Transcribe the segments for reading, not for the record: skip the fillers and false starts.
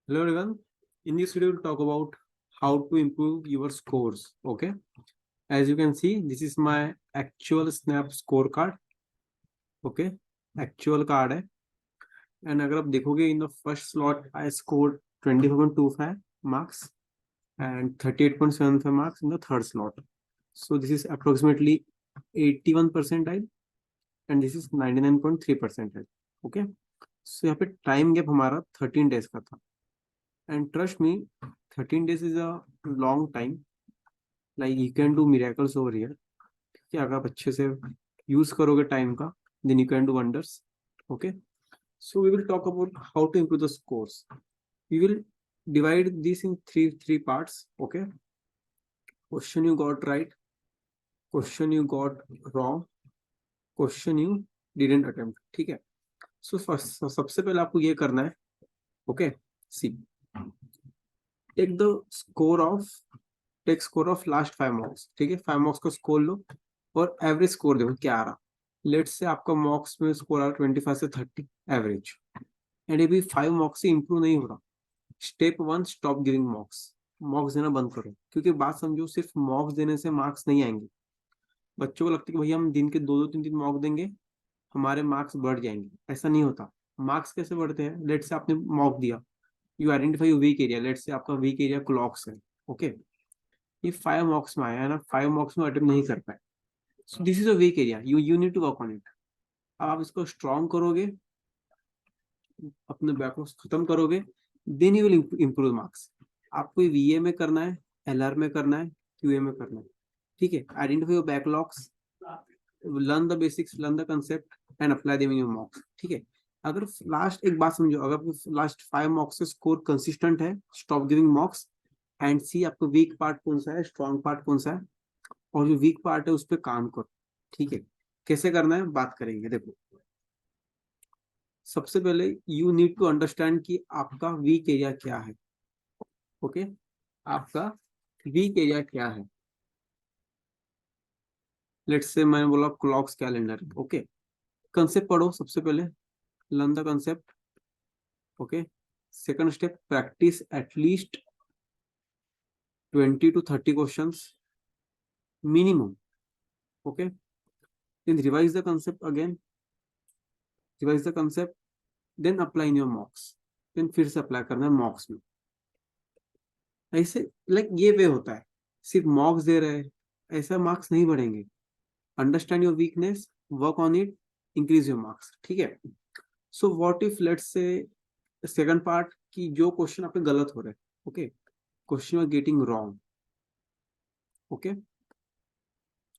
Hello everyone. In this video, we'll talk about how to improve your scores. Okay. As you can see, this is my actual Snap scorecard. Okay. Actual card है. And अगर आप देखोगे in the first slot, I scored 24.25 marks and 38.75 marks in the third slot. So this is approximately 81 percentile and this is 99.3 percentile. Okay. So यहाँ पे time gap हमारा 13 days का था. And trust me, 13 days is a long time. Like you can do miracles over here. कि अगर आप अच्छे से यूज करोगे टाइम का, then you can do wonders. Okay. So we will talk about how to improve the scores. We will divide this in three parts. Okay. Question you got right, question you got wrong, question you didn't attempt. ठीक है. So first, सबसे पहले आपको ये करना है. Okay. See, take the score of take score of last 5 mocks. ठीक है, 5 मॉक्स का स्कोर लो और एवरेज स्कोर देखो क्या आ रहा. लेट्स से आपका मॉक्स में स्कोर आ रहा 25 से 30 एवरेज, एंड ये भी 5 मॉक्स से इंप्रूव नहीं हो रहा. Step 1, stop giving मॉक्स. मॉक्स देना बंद करो, क्योंकि बात समझो, सिर्फ मॉक्स देने से मार्क्स नहीं आएंगे. बच्चों को लगता है कि भैया हम दिन के 2-2 3 मॉक देंगे हमारे मार्क्स बढ़ जाएंगे. ऐसा नहीं होता. मार्क्स कैसे बढ़ते हैं? लेट्स से आपने मॉक दिया, you identify weak area. Let's say आपका वीक एरिया क्लॉक्स है. ओके. ये 5 मॉक्स में आया है ना, 5 मॉक्स में अटेम्प्ट नहीं कर पाए. So this is a weak area, you need to work on it. अब आप इसको स्ट्रॉन्ग करोगे, अपने बैकलॉग्स खत्म करोगे, then you will improve marks. आपको वीए में करना है, एलआर में करना है, क्यूए में करना है. ठीक है. Identify your backlogs, learn the basics, learn the concept and apply them in your मॉक्स. ठीक है. अगर लास्ट एक बात समझो, अगर लास्ट 5 मॉक्स से स्कोर कंसिस्टेंट है, स्टॉप गिविंग मॉक्स एंड सी आपको वीक पार्ट कौन सा है, स्ट्रॉन्ग पार्ट कौन सा है, और जो वीक पार्ट है उस पर काम करो. ठीक है. कैसे करना है बात करेंगे. देखो, सबसे पहले यू नीड टू अंडरस्टैंड कि आपका वीक एरिया क्या है. ओके. आपका वीक एरिया क्या है. लेट्स से मैंने बोला क्लॉक्स कैलेंडर. ओके. कंसेप्ट पढ़ो सबसे पहले, learn the concept. Okay. Second step, practice at least 20 to 30 questions minimum. Okay. Then revise the concept again, revise the concept, then apply in your mocks. Then फिर से apply करना है मॉक्स में. ऐसे like ये वे होता है. सिर्फ मॉक्स दे रहे हैं, ऐसा मार्क्स नहीं बढ़ेंगे. Understand your weakness, work on it, increase your marks. ठीक है. So what if let's say second part की जो क्वेश्चन आपके गलत हो रहे हैं. Okay. Question are getting wrong. Okay.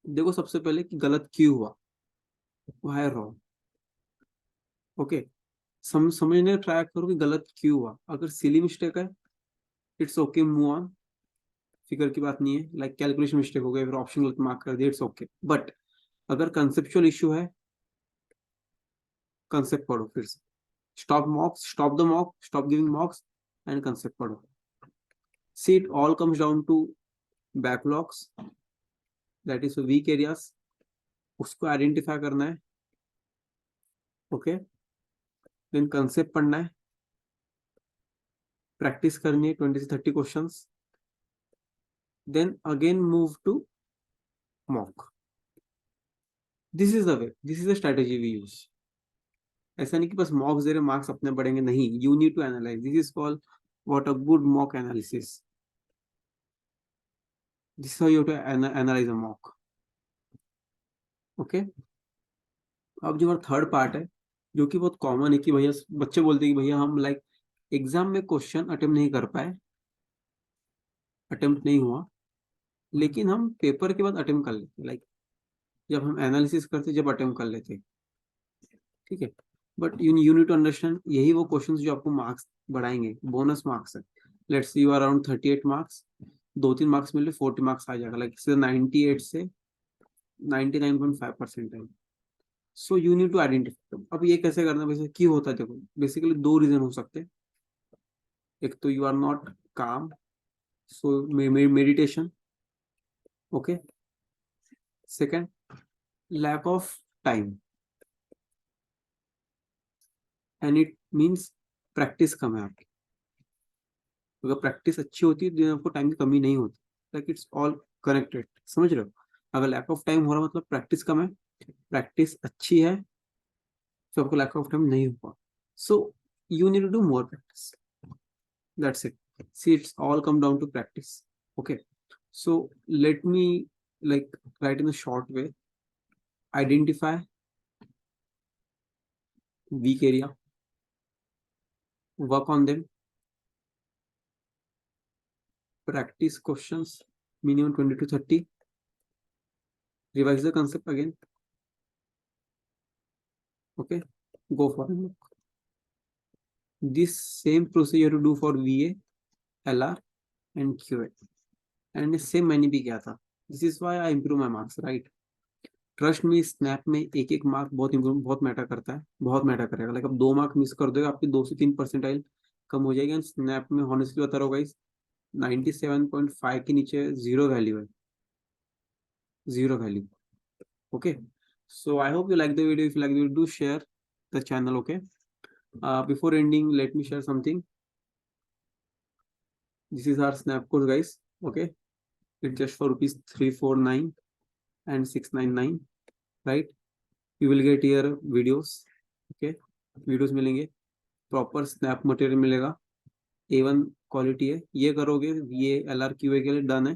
देखो सबसे पहले कि गलत क्यों हुआ, व्हाई रॉन्ग. ओके. समझने ट्राई करो कि गलत क्यों हुआ. अगर सिली मिस्टेक है, it's okay, move on. Figure की बात नहीं है. लाइक कैलकुलेशन मिस्टेक हो गया, फिर ऑप्शन गलत मार्क कर दिया, इट्स ओके. बट अगर कंसेप्चुअल इश्यू है, कंसेप्ट पढ़ो फिर से. Stop mocks, stop the mock, stop giving mocks and concept पढ़ो. See it all comes down to backlogs, that is weak areas. उसको आइडेंटिफाई करना है. ओके. देन कंसेप्ट पढ़ना है, प्रैक्टिस करनी है 20 से 30 questions, then again move to mock. This is the way, this is the strategy we use. ऐसा नहीं कि बस मॉक्स दे रहे मार्क्स अपने बढ़ेंगे, नहीं. You need to analyse. This is called what a good mock analysis. This how you to analyse a mock. Okay. अब जो थर्ड पार्ट है, जो कि बहुत कॉमन है, कि भैया बच्चे बोलते हैं कि भैया हम लाइक एग्जाम में क्वेश्चन अटेम्प्ट नहीं कर पाए, अटेम्प्ट नहीं हुआ, लेकिन हम पेपर के बाद अटेम्प्ट कर लेते. लाइक जब हम एनालिसिस करते जब अटेम्प्ट कर लेते. ठीक है. But you need to understand, यही वो क्वेश्चंस जो आपको मार्क्स बढ़ाएंगे, बोनस मार्क्स है. Let's see you are around 38 marks, 2-3 marks मिले 40 मार्क्स आ जाएगा. लाइक 98 से 99.5% है. So you need to identify. अब ये कैसे करना, वैसे क्यों होता है? देखो, बेसिकली 2 रीजन हो सकते हैं. एक तो you are not calm, so meditation. Okay. Second, lack of time, and it means practice कम है आपकी. अगर प्रैक्टिस अच्छी होती है तो आपको टाइम की कमी नहीं होती, लाइक इट्स ऑल कनेक्टेड, समझ रहे हो? अगर लैक ऑफ टाइम हो रहा मतलब प्रैक्टिस कम है, प्रैक्टिस अच्छी है तो आपको लैक ऑफ टाइम नहीं होगा. So you need to do more practice, that's it. See it's all come down to practice. Okay, so let me like write in a short way. Identify weak area, work on them, practice questions minimum 20 to 30, revise the concept again. Okay, go for it. This same procedure to do for VA, LR and QA, and same मैंने भी किया था. This is why I improve my marks, right? Trust में snap में एक एक mark बहुत matter करता है, बहुत मैटर करेगा. लाइक अब 2 मार्क मिस कर दोगे आपकी 2 से 3 परसेंटाइल कम हो जाएगी. स्नैप में हॉनेस्टली बता रहा होगा, 97.5 के नीचे जीरो वैल्यू है, zero value. Okay, so I hope you like the video. If you like the video, do share the channel. Okay, before ending, let me share something. This is our snap course, guys. Okay, it's just for rupees 349 and 699, right? You will get here videos. Okay, videos मिलेंगे, proper snap material मिलेगा, A1 quality है. ये करोगे ये LR QA के लिए done है.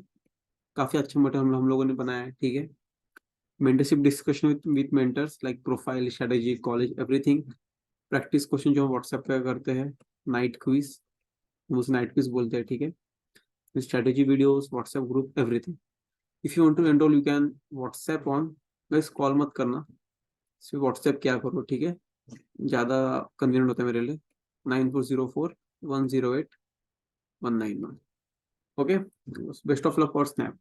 काफी अच्छा मटेरियल हम लोगों ने बनाया है, ठीक है. Mentorship discussion with mentors, like profile, strategy, college, everything. Practice question जो हम व्हाट्सएप पे करते हैं, नाइट क्विज, उसे नाइट क्विज बोलते हैं, ठीक है. Strategy videos, WhatsApp group, everything. If you want to enrol you can WhatsApp on. Guys call मत करना, सिर्फ व्हाट्सएप क्या करो, ठीक है. ज़्यादा कन्वीनियंट होता है मेरे लिए. 9404108191. Okay, best of luck for snap.